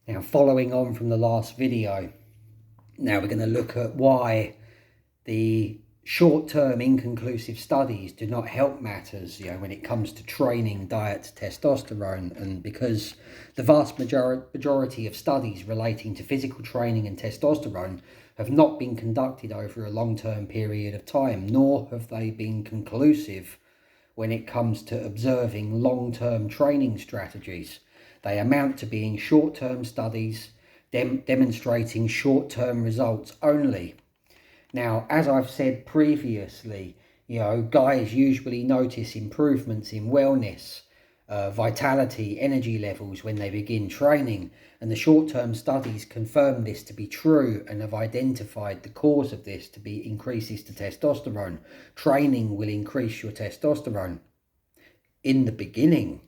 Now, following on from the last video, now we're going to look at why the short-term inconclusive studies do not help matters, when it comes to training, diet, testosterone, and because the vast majority of studies relating to physical training and testosterone have not been conducted over a long-term period of time, nor have they been conclusive when it comes to observing long-term training strategies. They amount to being short-term studies demonstrating short-term results only. Now, as I've said previously, guys usually notice improvements in wellness, vitality, energy levels when they begin training, and the short-term studies confirm this to be true and have identified the cause of this to be increases to testosterone. Training will increase your testosterone in the beginning.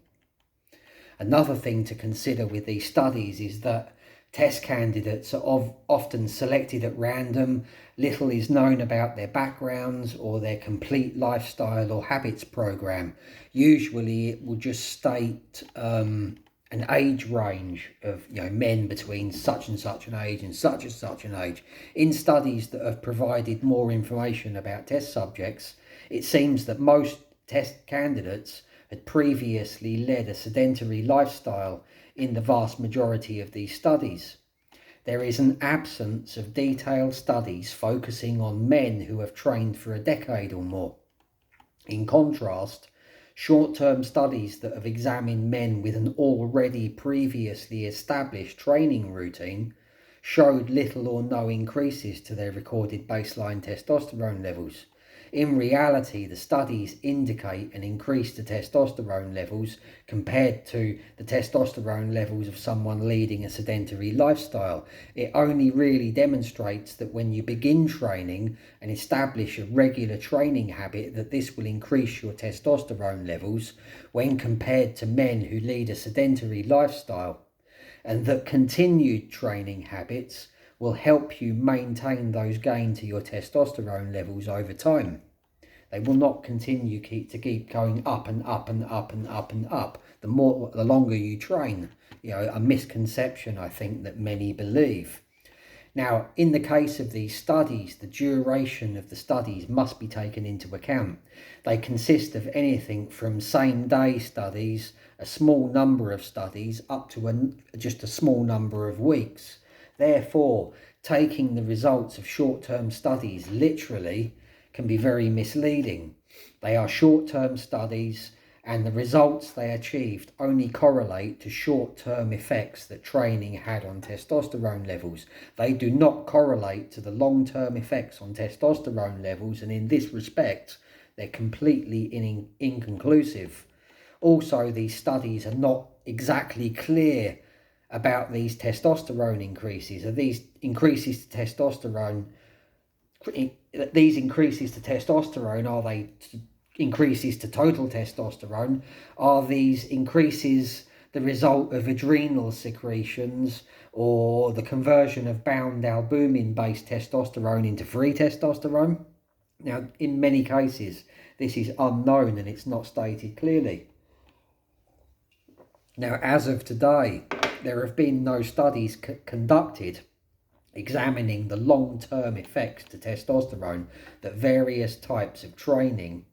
Another thing to consider with these studies is that test candidates are often selected at random. Little is known about their backgrounds or their complete lifestyle or habits program. Usually it will just state an age range of men between such and such an age and such an age. In studies that have provided more information about test subjects, it seems that most test candidates had previously led a sedentary lifestyle in the vast majority of these studies. There is an absence of detailed studies focusing on men who have trained for a decade or more. In contrast, short-term studies that have examined men with an already previously established training routine showed little or no increases to their recorded baseline testosterone levels. In reality, the studies indicate an increase to testosterone levels compared to the testosterone levels of someone leading a sedentary lifestyle. It only really demonstrates that when you begin training and establish a regular training habit, that this will increase your testosterone levels when compared to men who lead a sedentary lifestyle, and that continued training habits will help you maintain those gains to your testosterone levels over time. They will not continue to keep going up and up and up and up and up the longer you train. A misconception I think that many believe. Now, in the case of these studies, the duration of the studies must be taken into account. They consist of anything from same-day studies, a small number of studies, up to just a small number of weeks. Therefore, taking the results of short-term studies literally can be very misleading. They are short-term studies, and the results they achieved only correlate to short-term effects that training had on testosterone levels. They do not correlate to the long-term effects on testosterone levels, and in this respect, they're completely inconclusive. Also, these studies are not exactly clear about these testosterone increases. Are these increases to testosterone, are they increases to total testosterone? Are these increases the result of adrenal secretions or the conversion of bound albumin-based testosterone into free testosterone? Now, in many cases, this is unknown and it's not stated clearly. Now, as of today, there have been no studies conducted examining the long-term effects to testosterone that various types of training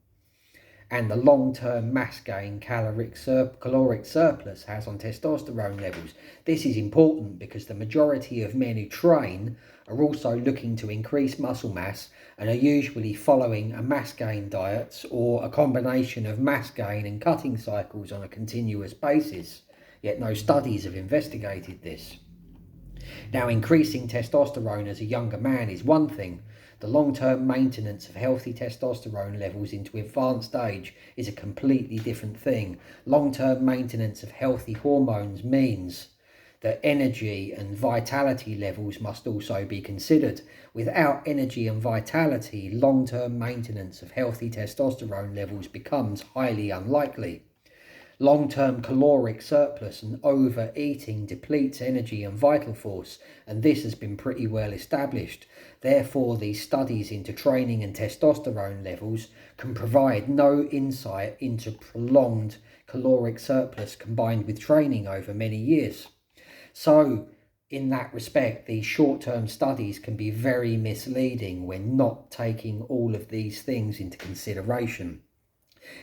and the long-term mass gain caloric surplus has on testosterone levels. This is important because the majority of men who train are also looking to increase muscle mass and are usually following a mass gain diet or a combination of mass gain and cutting cycles on a continuous basis. Yet no studies have investigated this. Now, increasing testosterone as a younger man is one thing. The long-term maintenance of healthy testosterone levels into advanced age is a completely different thing. Long-term maintenance of healthy hormones means that energy and vitality levels must also be considered. Without energy and vitality, long-term maintenance of healthy testosterone levels becomes highly unlikely. Long-term caloric surplus and overeating depletes energy and vital force, and this has been pretty well established. Therefore, these studies into training and testosterone levels can provide no insight into prolonged caloric surplus combined with training over many years. So, in that respect, these short-term studies can be very misleading when not taking all of these things into consideration.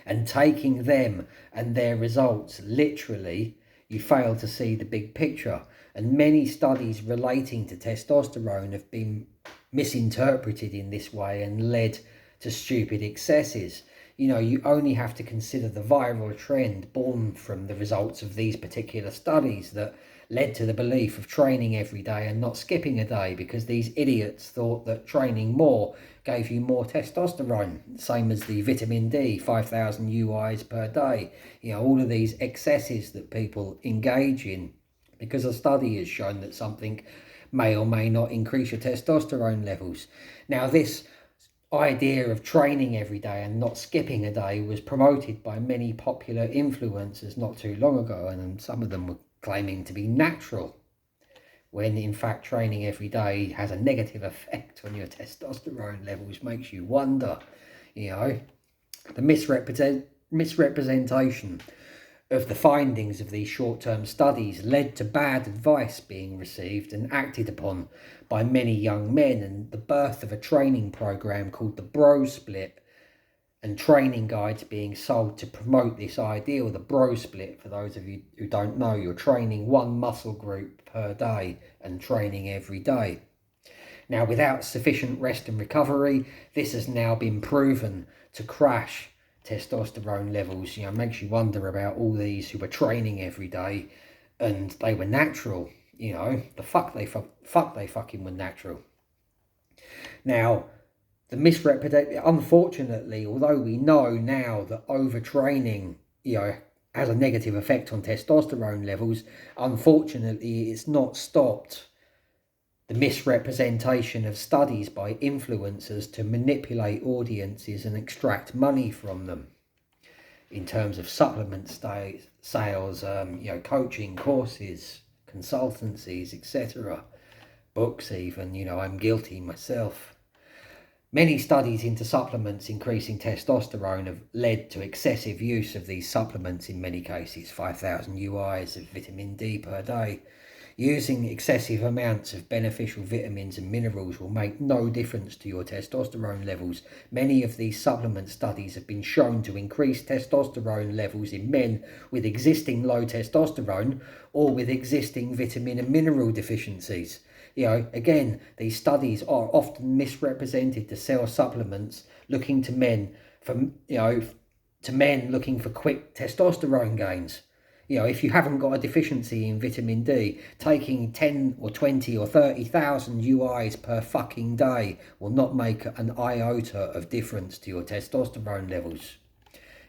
And taking them and their results literally, you fail to see the big picture. And many studies relating to testosterone have been misinterpreted in this way and led to stupid excesses. You know, you only have to consider the viral trend born from the results of these particular studies that led to the belief of training every day and not skipping a day, because these idiots thought that training more gave you more testosterone, same as the vitamin D, 5,000 UIs per day. You know, all of these excesses that people engage in, because a study has shown that something may or may not increase your testosterone levels. Now, this idea of training every day and not skipping a day was promoted by many popular influencers not too long ago, and some of them were claiming to be natural, when in fact training every day has a negative effect on your testosterone levels. Makes you wonder, you know, the misrepresentation of the findings of these short-term studies led to bad advice being received and acted upon by many young men, and the birth of a training program called the Bro Split, and training guides being sold to promote this ideal. The Bro Split, for those of you who don't know, you're training one muscle group per day and training every day. Now, without sufficient rest and recovery, this has now been proven to crash testosterone levels. You know, makes you wonder about all these who were training every day and they were natural. You know, the fuck they fucking were natural. Now, unfortunately, although we know now that overtraining, you know, has a negative effect on testosterone levels, unfortunately, it's not stopped the misrepresentation of studies by influencers to manipulate audiences and extract money from them in terms of supplement sales, you know, coaching, courses, consultancies, etc. Books even, you know, I'm guilty myself. Many studies into supplements increasing testosterone have led to excessive use of these supplements in many cases, 5,000 UIs of vitamin D per day. Using excessive amounts of beneficial vitamins and minerals will make no difference to your testosterone levels. Many of these supplement studies have been shown to increase testosterone levels in men with existing low testosterone or with existing vitamin and mineral deficiencies. You know, again, these studies are often misrepresented to sell supplements looking to men looking for quick testosterone gains. You know, if you haven't got a deficiency in vitamin D, taking 10 or 20 or 30,000 UIs per fucking day will not make an iota of difference to your testosterone levels.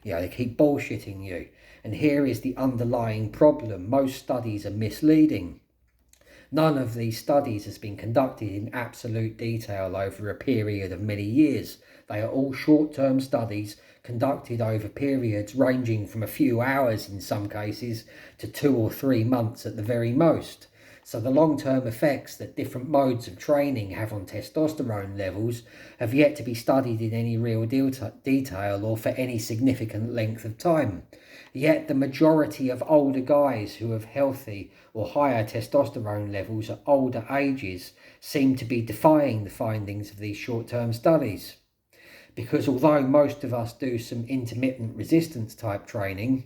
You know, they keep bullshitting you. And here is the underlying problem. Most studies are misleading. None of these studies has been conducted in absolute detail over a period of many years. They are all short-term studies conducted over periods ranging from a few hours in some cases to 2 or 3 months at the very most. So the long-term effects that different modes of training have on testosterone levels have yet to be studied in any real detail or for any significant length of time. Yet the majority of older guys who have healthy or higher testosterone levels at older ages seem to be defying the findings of these short-term studies. Because although most of us do some intermittent resistance type training,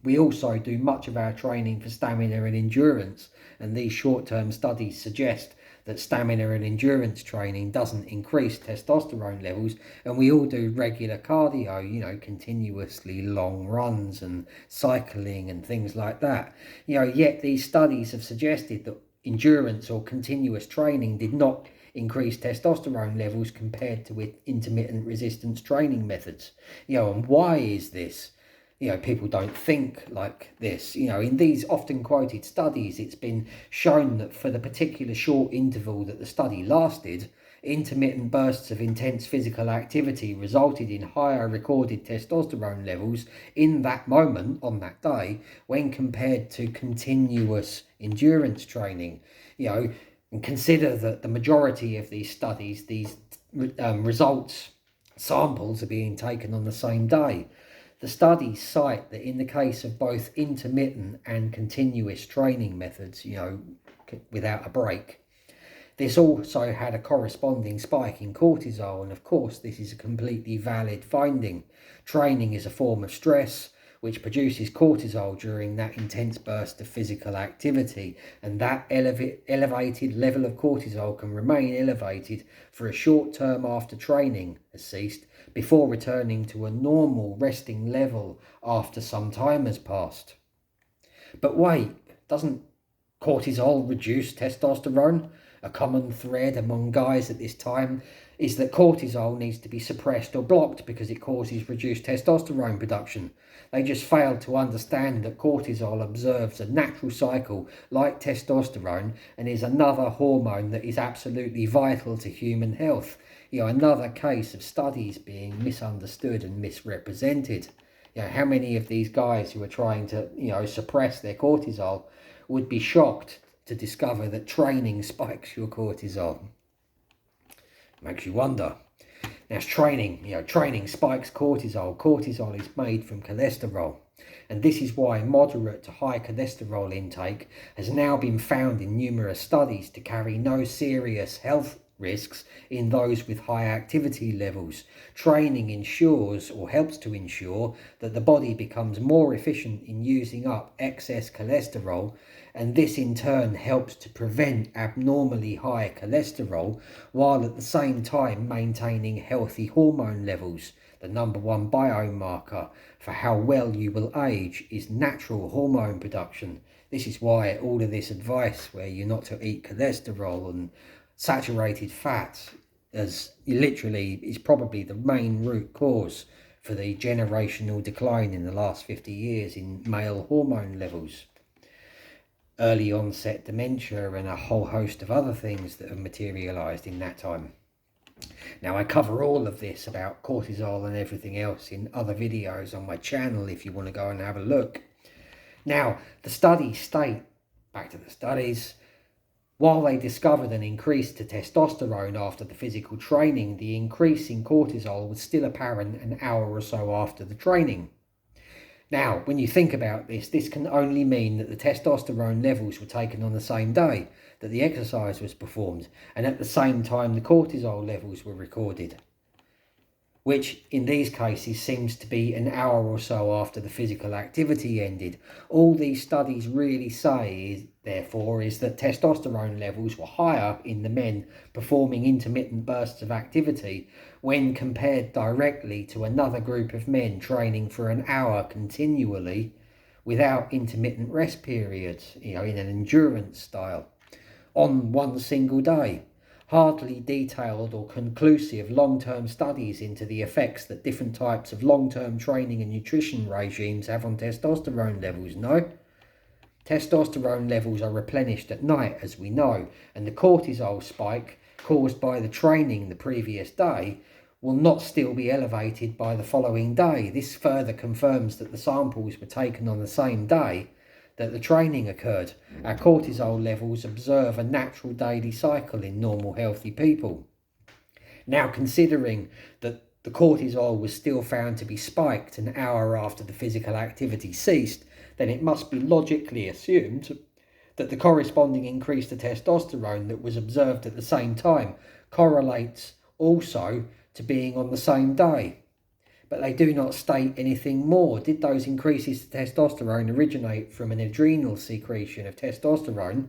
we also do much of our training for stamina and endurance, and these short-term studies suggest that stamina and endurance training doesn't increase testosterone levels, and we all do regular cardio, you know, continuously long runs and cycling and things like that. You know, yet these studies have suggested that endurance or continuous training did not increase testosterone levels compared to with intermittent resistance training methods. You know, and why is this? You know, people don't think like this. You know, in these often quoted studies, it's been shown that for the particular short interval that the study lasted, intermittent bursts of intense physical activity resulted in higher recorded testosterone levels in that moment, on that day, when compared to continuous endurance training. You know, and consider that the majority of these studies, these results, samples are being taken on the same day. The studies cite that in the case of both intermittent and continuous training methods, without a break, this also had a corresponding spike in cortisol, and of course this is a completely valid finding. Training is a form of stress which produces cortisol during that intense burst of physical activity, and that elevated level of cortisol can remain elevated for a short term after training has ceased, before returning to a normal resting level after some time has passed. But wait, doesn't cortisol reduce testosterone? A common thread among guys at this time is that cortisol needs to be suppressed or blocked because it causes reduced testosterone production. They just failed to understand that cortisol observes a natural cycle like testosterone and is another hormone that is absolutely vital to human health. Another case of studies being misunderstood and misrepresented. How many of these guys who are trying to, suppress their cortisol would be shocked to discover that training spikes your cortisol? Makes you wonder. Now, training spikes cortisol. Cortisol is made from cholesterol, and this is why moderate to high cholesterol intake has now been found in numerous studies to carry no serious health risks in those with high activity levels. Training ensures, or helps to ensure, that the body becomes more efficient in using up excess cholesterol, and this in turn helps to prevent abnormally high cholesterol, while at the same time maintaining healthy hormone levels. The number one biomarker for how well you will age is natural hormone production. This is why all of this advice where you're not to eat cholesterol and saturated fats is probably the main root cause for the generational decline in the last 50 years in male hormone levels. Early onset dementia and a whole host of other things that have materialised in that time. Now, I cover all of this about cortisol and everything else in other videos on my channel if you want to go and have a look. Now, the studies state, back to the studies, while they discovered an increase to testosterone after the physical training, the increase in cortisol was still apparent an hour or so after the training. Now, when you think about this can only mean that the testosterone levels were taken on the same day that the exercise was performed, and at the same time the cortisol levels were recorded, which in these cases seems to be an hour or so after the physical activity ended. All these studies really say, therefore, is that testosterone levels were higher in the men performing intermittent bursts of activity when compared directly to another group of men training for an hour continually without intermittent rest periods, in an endurance style, on one single day. Hardly detailed or conclusive long-term studies into the effects that different types of long-term training and nutrition regimes have on testosterone levels, no? Testosterone levels are replenished at night, as we know, and the cortisol spike caused by the training the previous day will not still be elevated by the following day. This further confirms that the samples were taken on the same day that the training occurred. Our cortisol levels observe a natural daily cycle in normal healthy people. Now, considering that the cortisol was still found to be spiked an hour after the physical activity ceased, then it must be logically assumed that the corresponding increase to testosterone that was observed at the same time correlates also to being on the same day. But they do not state anything more. Did those increases to testosterone originate from an adrenal secretion of testosterone?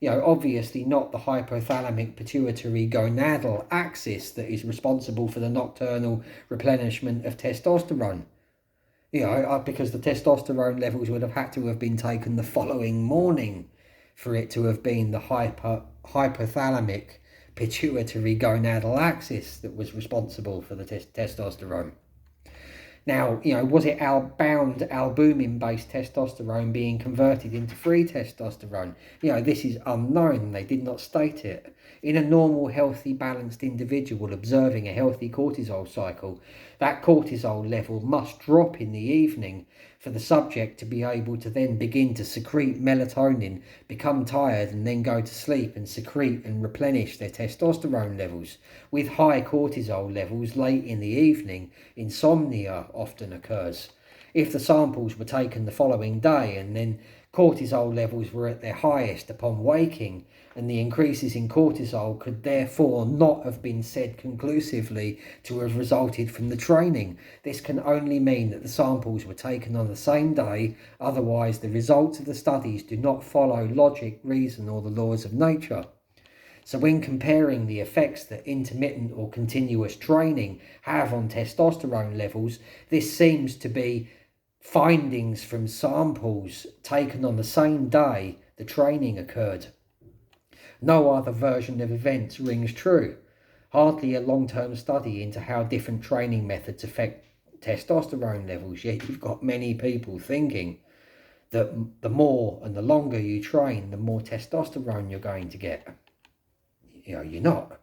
Obviously not the hypothalamic pituitary gonadal axis that is responsible for the nocturnal replenishment of testosterone. Because the testosterone levels would have had to have been taken the following morning for it to have been the hypothalamic pituitary gonadal axis that was responsible for the testosterone. Now, was it bound albumin-based testosterone being converted into free testosterone? This is unknown. They did not state it. In a normal, healthy, balanced individual observing a healthy cortisol cycle, that cortisol level must drop in the evening for the subject to be able to then begin to secrete melatonin, become tired, and then go to sleep and secrete and replenish their testosterone levels. With high cortisol levels late in the evening, insomnia often occurs. If the samples were taken the following day and then cortisol levels were at their highest upon waking, and the increases in cortisol could therefore not have been said conclusively to have resulted from the training. This can only mean that the samples were taken on the same day, otherwise the results of the studies do not follow logic, reason, or the laws of nature. So when comparing the effects that intermittent or continuous training have on testosterone levels, this seems to be findings from samples taken on the same day the training occurred. No other version of events rings true. Hardly a long-term study into how different training methods affect testosterone levels, yet you've got many people thinking that the more and the longer you train, the more testosterone you're going to get. You're not.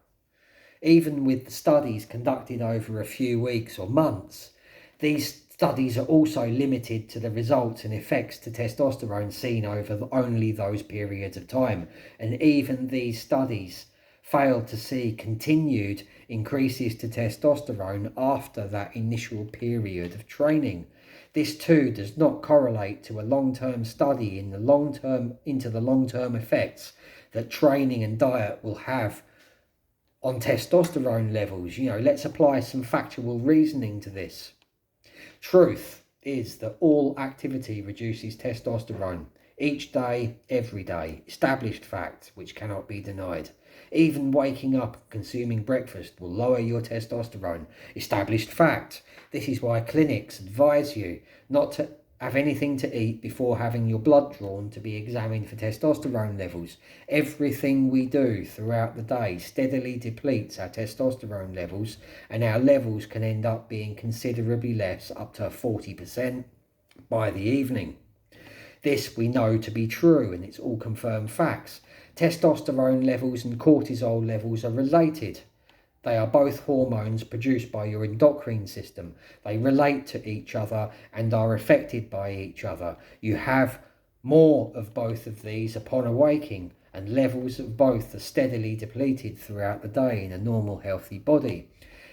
Even with the studies conducted over a few weeks or months, these studies are also limited to the results and effects to testosterone seen over only those periods of time. And even these studies failed to see continued increases to testosterone after that initial period of training. This too does not correlate to a long-term study into the long-term effects that training and diet will have on testosterone levels. Let's apply some factual reasoning to this. Truth is that all activity reduces testosterone. Each day, every day. Established fact, which cannot be denied. Even waking up and consuming breakfast will lower your testosterone. Established fact. This is why clinics advise you not to have anything to eat before having your blood drawn to be examined for testosterone levels. Everything we do throughout the day steadily depletes our testosterone levels, and our levels can end up being considerably less, up to 40%, by the evening. This we know to be true, and it's all confirmed facts. Testosterone levels and cortisol levels are related. They are both hormones produced by your endocrine system. They relate to each other and are affected by each other. You have more of both of these upon awaking, and levels of both are steadily depleted throughout the day in a normal, healthy body.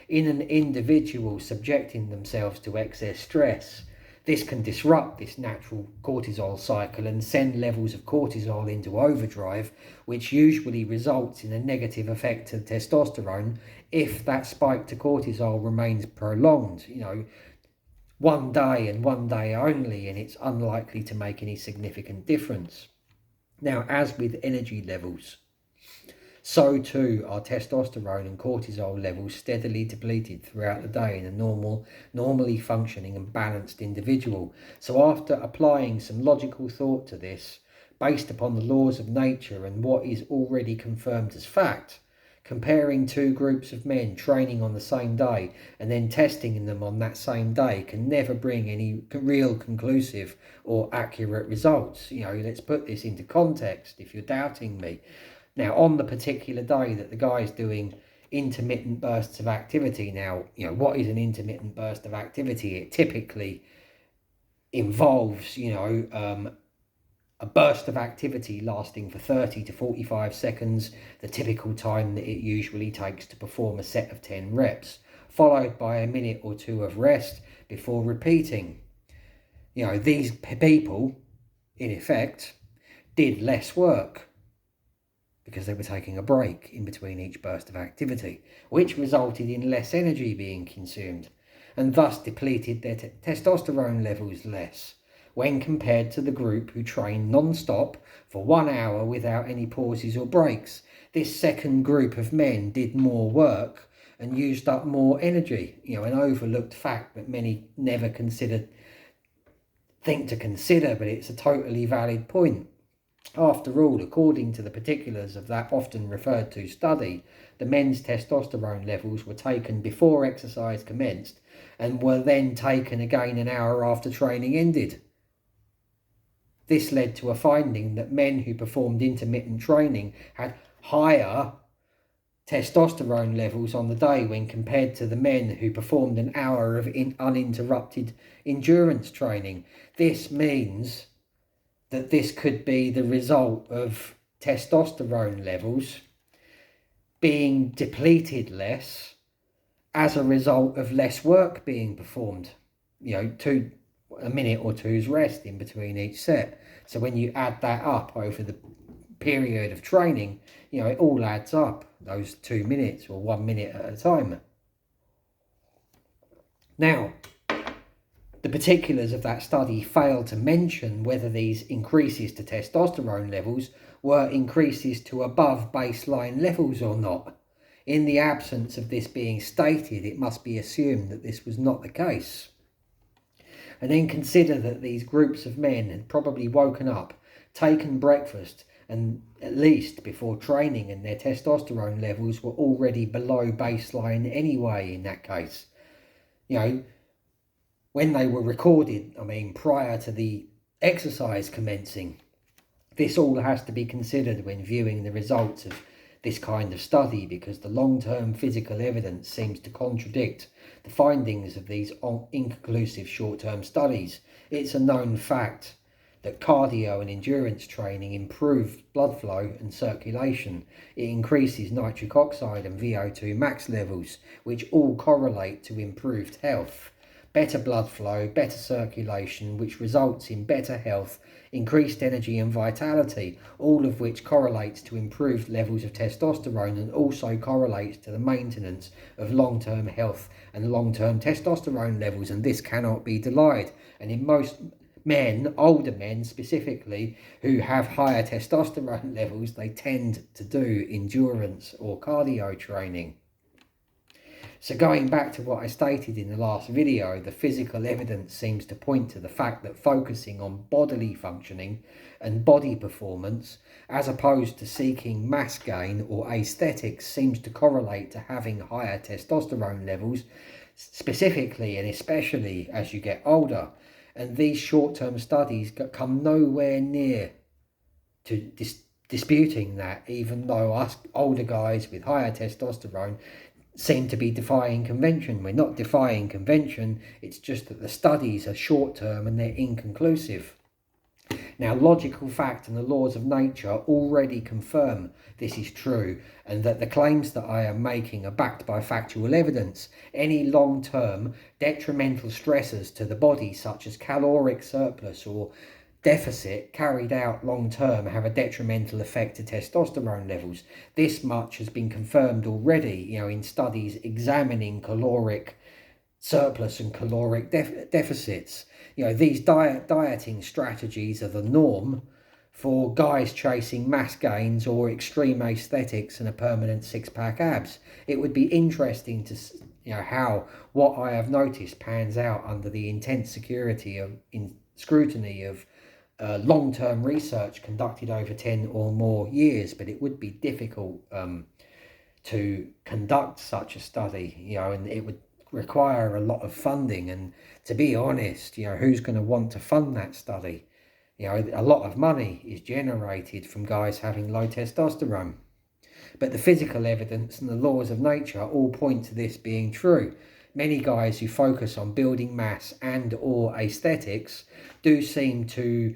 In an individual subjecting themselves to excess stress, this can disrupt this natural cortisol cycle and send levels of cortisol into overdrive, which usually results in a negative effect to testosterone if that spike to cortisol remains prolonged, one day and one day only, and it's unlikely to make any significant difference. Now, as with energy levels, so too are testosterone and cortisol levels steadily depleted throughout the day in a normally functioning and balanced individual. So after applying some logical thought to this, based upon the laws of nature and what is already confirmed as fact, comparing two groups of men training on the same day and then testing them on that same day can never bring any real conclusive or accurate results. Let's put this into context if you're doubting me. Now, on the particular day that the guy's doing intermittent bursts of activity, what is an intermittent burst of activity? It typically involves, a burst of activity lasting for 30 to 45 seconds, the typical time that it usually takes to perform a set of 10 reps, followed by a minute or two of rest before repeating. These people, in effect, did less work because they were taking a break in between each burst of activity, which resulted in less energy being consumed, and thus depleted their testosterone levels less, when compared to the group who trained non-stop for 1 hour without any pauses or breaks. This second group of men did more work and used up more energy, an overlooked fact that many never think to consider, but it's a totally valid point. After all, according to the particulars of that often referred to study, the men's testosterone levels were taken before exercise commenced and were then taken again an hour after training ended. This led to a finding that men who performed intermittent training had higher testosterone levels on the day when compared to the men who performed an hour of uninterrupted endurance training. This means that this could be the result of testosterone levels being depleted less as a result of less work being performed. A minute or two's rest in between each set. So when you add that up over the period of training, it all adds up, those 2 minutes or 1 minute at a time. Now, the particulars of that study fail to mention whether these increases to testosterone levels were increases to above baseline levels or not. In the absence of this being stated, it must be assumed that this was not the case. And then consider that these groups of men had probably woken up, taken breakfast, and at least before training, and their testosterone levels were already below baseline anyway in that case. When they were recorded, prior to the exercise commencing. This all has to be considered when viewing the results of this kind of study, because the long-term physical evidence seems to contradict the findings of these inconclusive short-term studies. It's a known fact that cardio and endurance training improve blood flow and circulation. It increases nitric oxide and VO2 max levels, which all correlate to improved health. Better blood flow, better circulation, which results in better health, increased energy and vitality, all of which correlates to improved levels of testosterone and also correlates to the maintenance of long-term health and long-term testosterone levels, and this cannot be denied. And in most men, older men specifically, who have higher testosterone levels, they tend to do endurance or cardio training. So going back to what I stated in the last video, the physical evidence seems to point to the fact that focusing on bodily functioning and body performance, as opposed to seeking mass gain or aesthetics, seems to correlate to having higher testosterone levels, specifically and especially as you get older. And these short-term studies come nowhere near to disputing that, even though us older guys with higher testosterone seem to be defying convention. We're not defying convention, it's just that the studies are short-term and they're inconclusive. Now, logical fact and the laws of nature already confirm this is true, and that the claims that I am making are backed by factual evidence. Any long-term detrimental stressors to the body, such as caloric surplus or deficit carried out long-term, have a detrimental effect to testosterone levels. This much has been confirmed already, in studies examining caloric surplus and caloric deficits. These dieting strategies are the norm for guys chasing mass gains or extreme aesthetics and a permanent six-pack abs. It would be interesting to how what I have noticed pans out under the intense scrutiny of long-term research conducted over 10 or more years, but it would be difficult to conduct such a study, and it would require a lot of funding, and to be honest, who's going to want to fund that study? A lot of money is generated from guys having low testosterone. But the physical evidence and the laws of nature all point to this being true. Many guys who focus on building mass and or aesthetics do seem to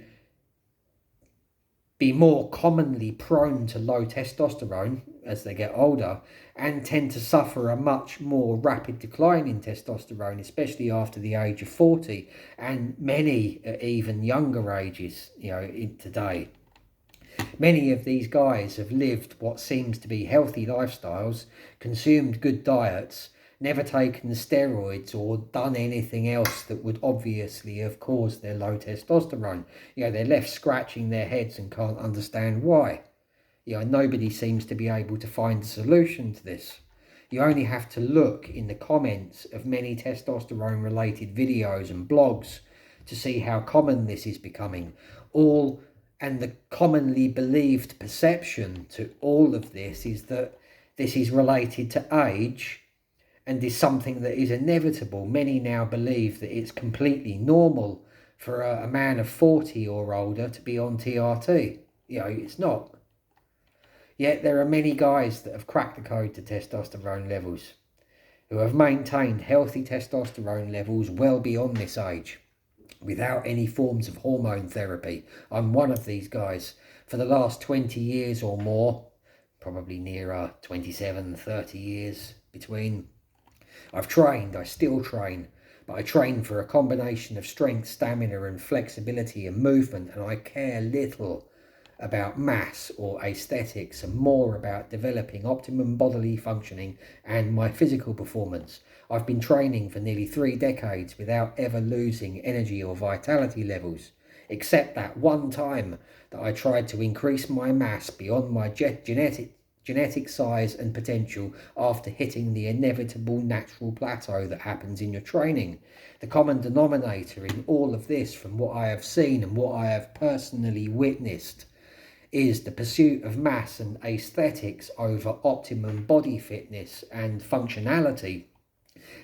be more commonly prone to low testosterone as they get older, and tend to suffer a much more rapid decline in testosterone, especially after the age of 40, and many at even younger ages, today. Many of these guys have lived what seems to be healthy lifestyles, consumed good diets, never taken steroids or done anything else that would obviously have caused their low testosterone. They're left scratching their heads and can't understand why. Nobody seems to be able to find a solution to this. You only have to look in the comments of many testosterone related videos and blogs to see how common this is becoming. And the commonly believed perception to all of this is that this is related to age and is something that is inevitable. Many now believe that it's completely normal for a man of 40 or older to be on TRT. It's not. Yet there are many guys that have cracked the code to testosterone levels, who have maintained healthy testosterone levels well beyond this age, without any forms of hormone therapy. I'm one of these guys. For the last 20 years or more, probably nearer 27, 30 years between, I've trained, I still train, but I train for a combination of strength, stamina and flexibility and movement, and I care little about mass or aesthetics and more about developing optimum bodily functioning and my physical performance. I've been training for nearly 3 decades without ever losing energy or vitality levels, except that one time that I tried to increase my mass beyond my genetic size and potential after hitting the inevitable natural plateau that happens in your training. The common denominator in all of this, from what I have seen and what I have personally witnessed, is the pursuit of mass and aesthetics over optimum body fitness and functionality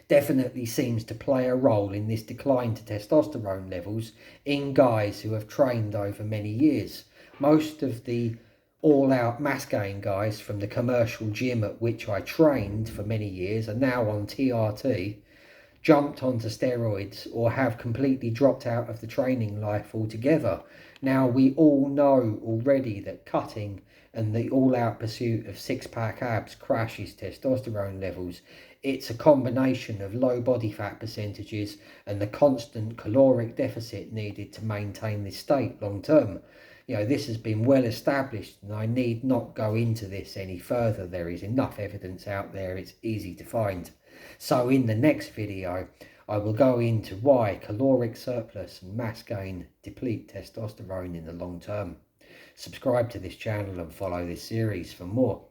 definitely seems to play a role in this decline to testosterone levels in guys who have trained over many years. Most of the all-out mass gain guys from the commercial gym at which I trained for many years are now on TRT, jumped onto steroids, or have completely dropped out of the training life altogether. Now, we all know already that cutting and the all-out pursuit of six-pack abs crashes testosterone levels. It's a combination of low body fat percentages and the constant caloric deficit needed to maintain this state long term. This has been well established, and I need not go into this any further. There is enough evidence out there, it's easy to find. So in the next video, I will go into why caloric surplus and mass gain deplete testosterone in the long term. Subscribe to this channel and follow this series for more.